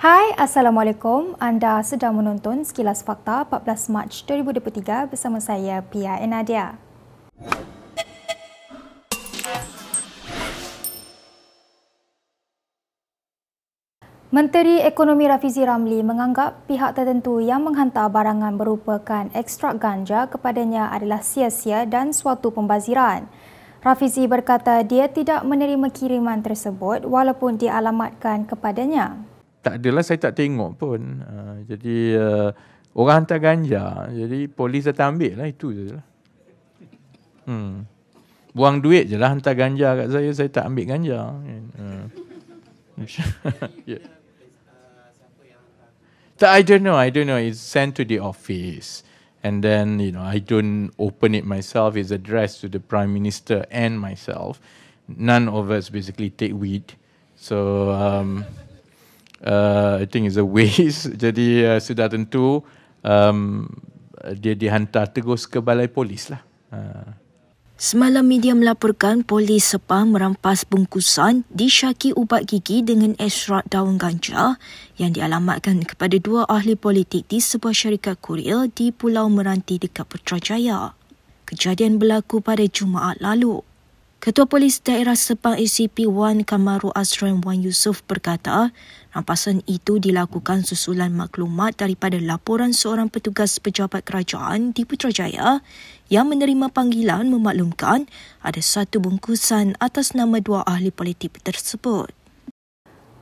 Hai, Assalamualaikum. Anda sedang menonton Sekilas Fakta 14 Mac 2023 bersama saya, Pia Enadia. Menteri Ekonomi Rafizi Ramli menganggap pihak tertentu yang menghantar barangan berupakan ekstrak ganja kepadanya adalah sia-sia dan suatu pembaziran. Rafizi berkata dia tidak menerima kiriman tersebut walaupun dialamatkan kepadanya. Tak adalah, saya tak tengok pun. Jadi orang hantar ganja, jadi polis datang ambil lah, itu je lah. Buang duit je lah hantar ganja kat saya tak ambil ganja. Yeah. I don't know. It's sent to the office. And then, I don't open it myself. It's addressed to the Prime Minister and myself. None of us basically take weed. So, I think it's a waste. Jadi sudah tentu dia dihantar terus ke balai polis lah. Semalam media melaporkan polis Sepang merampas bungkusan disyaki ubat gigi dengan ekstrak daun ganja yang dialamatkan kepada dua ahli politik di sebuah syarikat kurir di Pulau Meranti dekat Putrajaya. Kejadian berlaku pada Jumaat lalu. Ketua Polis Daerah Sepang ACP Wan Kamaru Azran Wan Yusof berkata, rampasan itu dilakukan susulan maklumat daripada laporan seorang petugas pejabat kerajaan di Putrajaya yang menerima panggilan memaklumkan ada satu bungkusan atas nama dua ahli politik tersebut.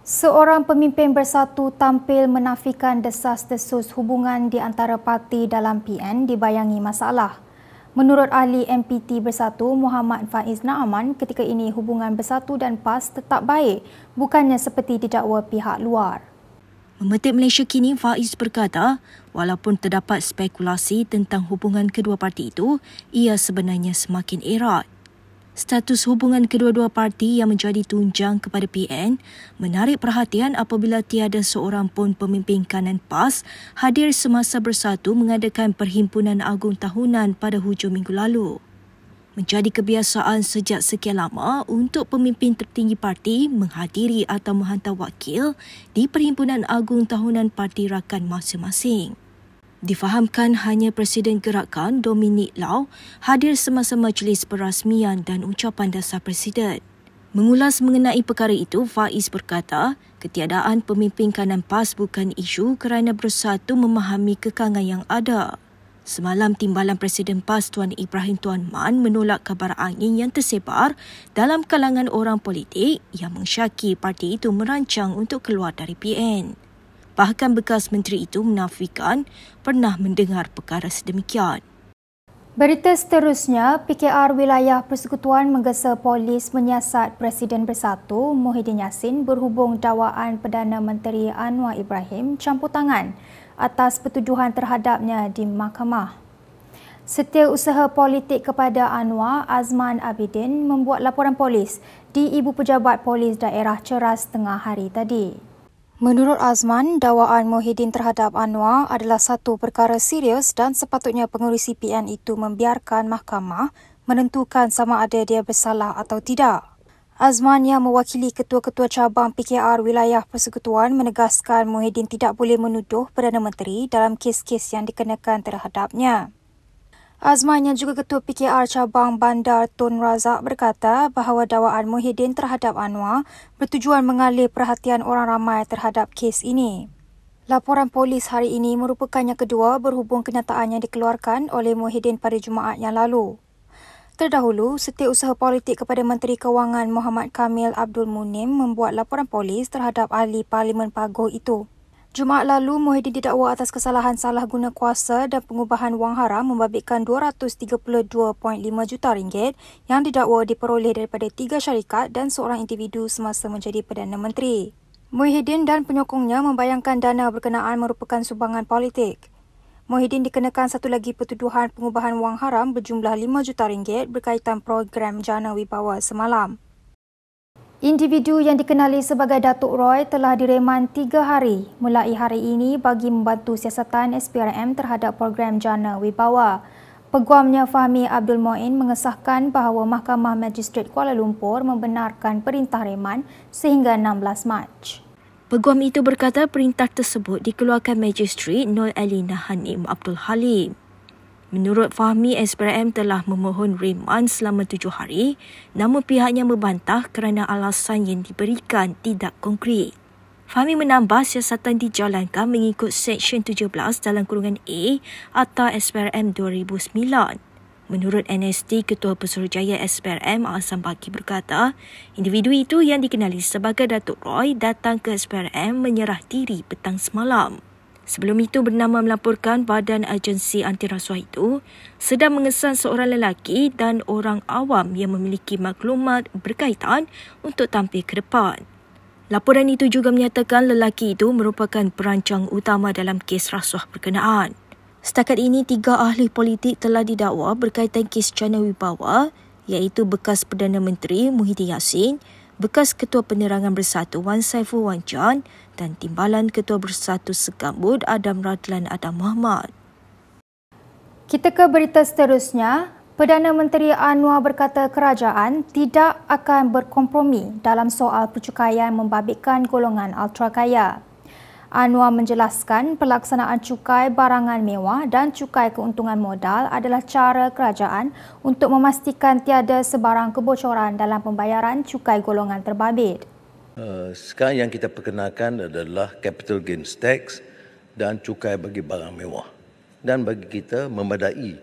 Seorang pemimpin Bersatu tampil menafikan desas-desus hubungan di antara parti dalam PN dibayangi masalah. Menurut ahli MPT Bersatu Muhammad Faiz Naaman, ketika ini hubungan Bersatu dan PAS tetap baik, bukannya seperti didakwa pihak luar. Memetik Malaysia Kini, Faiz berkata, walaupun terdapat spekulasi tentang hubungan kedua parti itu, ia sebenarnya semakin erat. Status hubungan kedua-dua parti yang menjadi tunjang kepada PN menarik perhatian apabila tiada seorang pun pemimpin kanan PAS hadir semasa Bersatu mengadakan Perhimpunan Agung Tahunan pada hujung minggu lalu. Menjadi kebiasaan sejak sekian lama untuk pemimpin tertinggi parti menghadiri atau menghantar wakil di Perhimpunan Agung Tahunan parti rakan masing-masing. Difahamkan hanya Presiden Gerakan Dominic Lau hadir semasa majlis perasmian dan ucapan dasar Presiden. Mengulas mengenai perkara itu, Faiz berkata, ketiadaan pemimpin kanan PAS bukan isu kerana Bersatu memahami kekangan yang ada. Semalam, Timbalan Presiden PAS Tuan Ibrahim Tuan Man menolak kabar angin yang tersebar dalam kalangan orang politik yang mensyaki parti itu merancang untuk keluar dari PN. Bahkan bekas menteri itu menafikan pernah mendengar perkara sedemikian. Berita seterusnya, PKR Wilayah Persekutuan menggesa polis menyiasat Presiden Bersatu Muhyiddin Yassin berhubung dakwaan Perdana Menteri Anwar Ibrahim campur tangan atas pertuduhan terhadapnya di mahkamah. Setiausaha politik kepada Anwar, Azman Abidin, membuat laporan polis di Ibu Pejabat Polis Daerah Ceras tengah hari tadi. Menurut Azman, dakwaan Muhyiddin terhadap Anwar adalah satu perkara serius dan sepatutnya pengerusi PN itu membiarkan mahkamah menentukan sama ada dia bersalah atau tidak. Azman yang mewakili ketua-ketua cabang PKR Wilayah Persekutuan menegaskan Muhyiddin tidak boleh menuduh Perdana Menteri dalam kes-kes yang dikenakan terhadapnya. Azman yang juga Ketua PKR Cabang Bandar Tun Razak berkata bahawa dakwaan Muhyiddin terhadap Anwar bertujuan mengalih perhatian orang ramai terhadap kes ini. Laporan polis hari ini merupakan yang kedua berhubung kenyataan yang dikeluarkan oleh Muhyiddin pada Jumaat yang lalu. Terdahulu, Setiausaha Politik kepada Menteri Kewangan Muhammad Kamil Abdul Munim membuat laporan polis terhadap ahli Parlimen Paguh itu. Jumaat lalu, Muhyiddin didakwa atas kesalahan salah guna kuasa dan pengubahan wang haram membabitkan RM232.5 juta yang didakwa diperoleh daripada 3 syarikat dan seorang individu semasa menjadi Perdana Menteri. Muhyiddin dan penyokongnya membayangkan dana berkenaan merupakan sumbangan politik. Muhyiddin dikenakan satu lagi pertuduhan pengubahan wang haram berjumlah RM5 juta berkaitan program Jana Wibawa semalam. Individu yang dikenali sebagai Datuk Roy telah direman 3 hari mulai hari ini bagi membantu siasatan SPRM terhadap program Jana Wibawa. Peguamnya Fahmi Abdul Moin mengesahkan bahawa Mahkamah Magistrat Kuala Lumpur membenarkan perintah reman sehingga 16 Mac. Peguam itu berkata perintah tersebut dikeluarkan Magistrate Nur Alina Hanim Abdul Halim. Menurut Fahmi, SPRM telah memohon remand selama 7 hari, namun pihaknya membantah kerana alasan yang diberikan tidak konkret. Fahmi menambah siasatan dijalankan mengikut Seksyen 17 dalam kurungan A Akta SPRM 2009. Menurut NST, Ketua Pesuruhjaya SPRM Azam Baki berkata, individu itu yang dikenali sebagai Datuk Roy datang ke SPRM menyerah diri petang semalam. Sebelum itu, bernama melaporkan Badan Agensi Anti Rasuah itu sedang mengesan seorang lelaki dan orang awam yang memiliki maklumat berkaitan untuk tampil ke depan. Laporan itu juga menyatakan lelaki itu merupakan perancang utama dalam kes rasuah berkenaan. Setakat ini, 3 ahli politik telah didakwa berkaitan kes Jana Wibawa, iaitu bekas Perdana Menteri Muhyiddin Yassin, bekas Ketua Penerangan Bersatu Wan Saiful Wan Jan dan Timbalan Ketua Bersatu Segambut Adam Radlan Adam Muhammad. Kita ke berita seterusnya. Perdana Menteri Anwar berkata kerajaan tidak akan berkompromi dalam soal pencukaian membabitkan golongan ultra kaya. Anwar menjelaskan pelaksanaan cukai barangan mewah dan cukai keuntungan modal adalah cara kerajaan untuk memastikan tiada sebarang kebocoran dalam pembayaran cukai golongan terbabit. Sekarang yang kita perkenalkan adalah capital gains tax dan cukai bagi barang mewah. Dan bagi kita memadai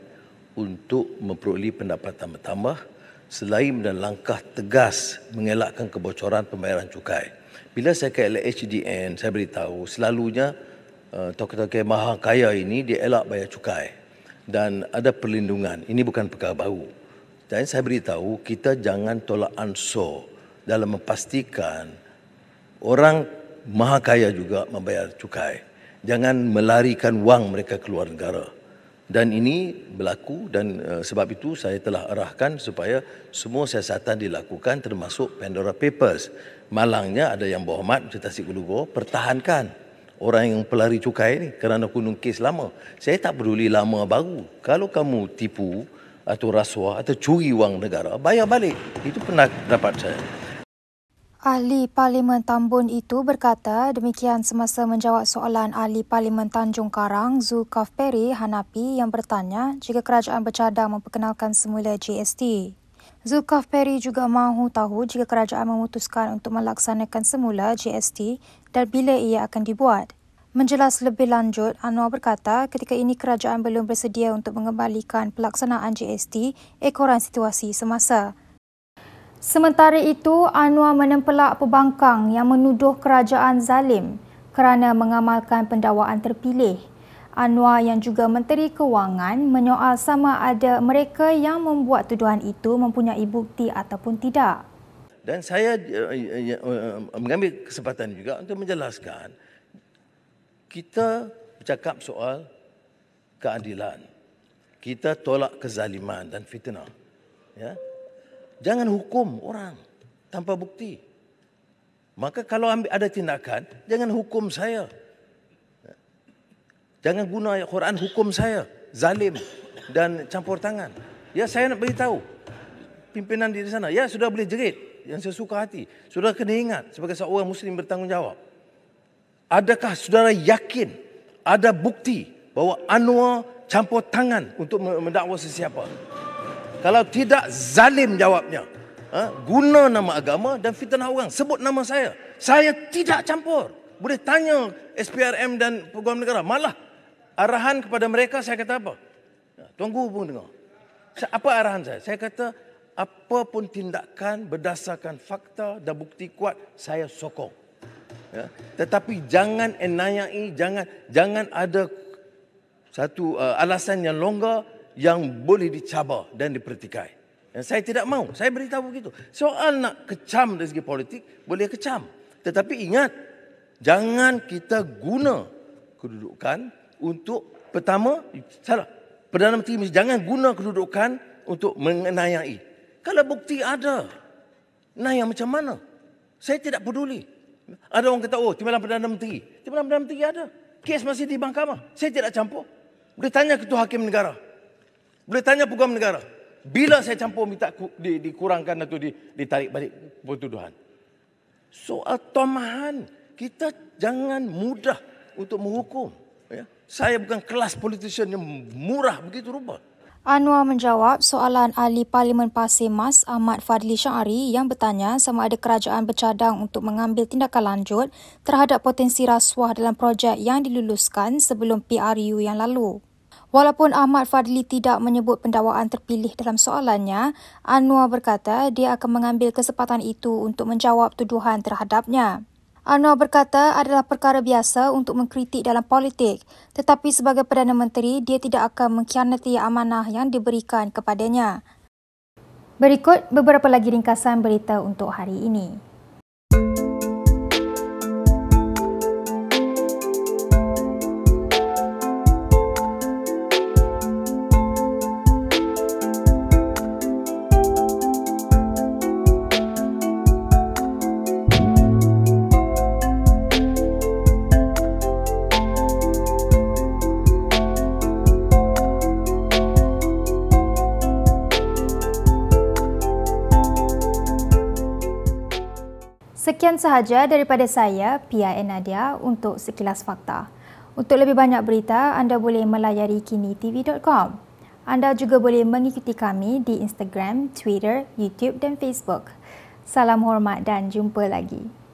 untuk memperoleh pendapatan bertambah selain dan langkah tegas mengelakkan kebocoran pembayaran cukai. Bila saya ke LHDN, saya beritahu selalunya tokoh-tokoh maha kaya ini dia elak bayar cukai dan ada perlindungan. Ini bukan perkara baru. Dan saya beritahu kita jangan tolak ansur dalam memastikan orang maha kaya juga membayar cukai. Jangan melarikan wang mereka keluar negara. Dan ini berlaku dan sebab itu saya telah arahkan supaya semua siasatan dilakukan termasuk Pandora Papers. Malangnya ada yang berhormat Encik Tasik Gulugo pertahankan orang yang pelari cukai ini kerana kunung kes lama. Saya tak peduli lama baru. Kalau kamu tipu atau rasuah atau curi wang negara, bayar balik. Itu pernah dapat saya. Ahli Parlimen Tambun itu berkata demikian semasa menjawab soalan Ahli Parlimen Tanjung Karang Zulkifli Hanapi yang bertanya jika kerajaan bercadang memperkenalkan semula GST. Zulkifli juga mahu tahu jika kerajaan memutuskan untuk melaksanakan semula GST dan bila ia akan dibuat. Menjelas lebih lanjut, Anwar berkata ketika ini kerajaan belum bersedia untuk mengembalikan pelaksanaan GST ekoran situasi semasa. Sementara itu, Anwar menempelak pembangkang yang menuduh kerajaan zalim kerana mengamalkan pendakwaan terpilih. Anwar yang juga Menteri Kewangan menyoal sama ada mereka yang membuat tuduhan itu mempunyai bukti ataupun tidak. Dan saya mengambil kesempatan juga untuk menjelaskan kita bercakap soal keadilan. Kita tolak kezaliman dan fitnah. Ya. Jangan hukum orang tanpa bukti. Maka kalau ada tindakan, jangan hukum saya. Jangan guna ayat Quran hukum saya. Zalim dan campur tangan. Ya, saya nak beritahu pimpinan di sana. Ya, sudah boleh jerit yang sesuka hati. Sudah kena ingat sebagai seorang Muslim bertanggungjawab. Adakah saudara yakin ada bukti bahawa Anwar campur tangan untuk mendakwa sesiapa? Kalau tidak, zalim jawabnya. Guna nama agama dan fitnah orang. Sebut nama saya. Saya tidak campur. Boleh tanya SPRM dan Peguam Negara. Malah arahan kepada mereka saya kata apa? Tuanku pun dengar. Apa arahan saya? Saya kata apa pun tindakan berdasarkan fakta dan bukti kuat saya sokong. Ya. Tetapi jangan enayai, jangan ada satu alasan yang longgar yang boleh dicabar dan dipertikai. Saya tidak mahu. Saya beritahu begitu. Soal nak kecam dari segi politik, boleh kecam. Tetapi ingat, jangan kita guna kedudukan untuk, pertama, salah. Perdana Menteri jangan guna kedudukan untuk mengenayai. Kalau bukti ada, naya macam mana? Saya tidak peduli. Ada orang kata, oh, timbalan Perdana Menteri. Timbalan Perdana Menteri ada. Kes masih di mahkamah. Saya tidak campur. Boleh tanya Ketua Hakim Negara. Boleh tanya Peguam Negara. Bila saya campur minta dikurangkan atau ditarik balik pertuduhan. Soal tomahan. kita jangan mudah untuk menghukum. Ya. Saya bukan kelas politician yang murah begitu rupa. Anwar menjawab soalan Ahli Parlimen Pasir Mas Ahmad Fadli Syari yang bertanya sama ada kerajaan bercadang untuk mengambil tindakan lanjut terhadap potensi rasuah dalam projek yang diluluskan sebelum PRU yang lalu. Walaupun Ahmad Fadli tidak menyebut pendakwaan terpilih dalam soalannya, Anwar berkata dia akan mengambil kesempatan itu untuk menjawab tuduhan terhadapnya. Anwar berkata adalah perkara biasa untuk mengkritik dalam politik, tetapi sebagai Perdana Menteri, dia tidak akan mengkhianati amanah yang diberikan kepadanya. Berikut beberapa lagi ringkasan berita untuk hari ini. Sekian sahaja daripada saya, Pia Nadia, untuk Sekilas Fakta. Untuk lebih banyak berita, anda boleh melayari kinitv.com. Anda juga boleh mengikuti kami di Instagram, Twitter, YouTube dan Facebook. Salam hormat dan jumpa lagi.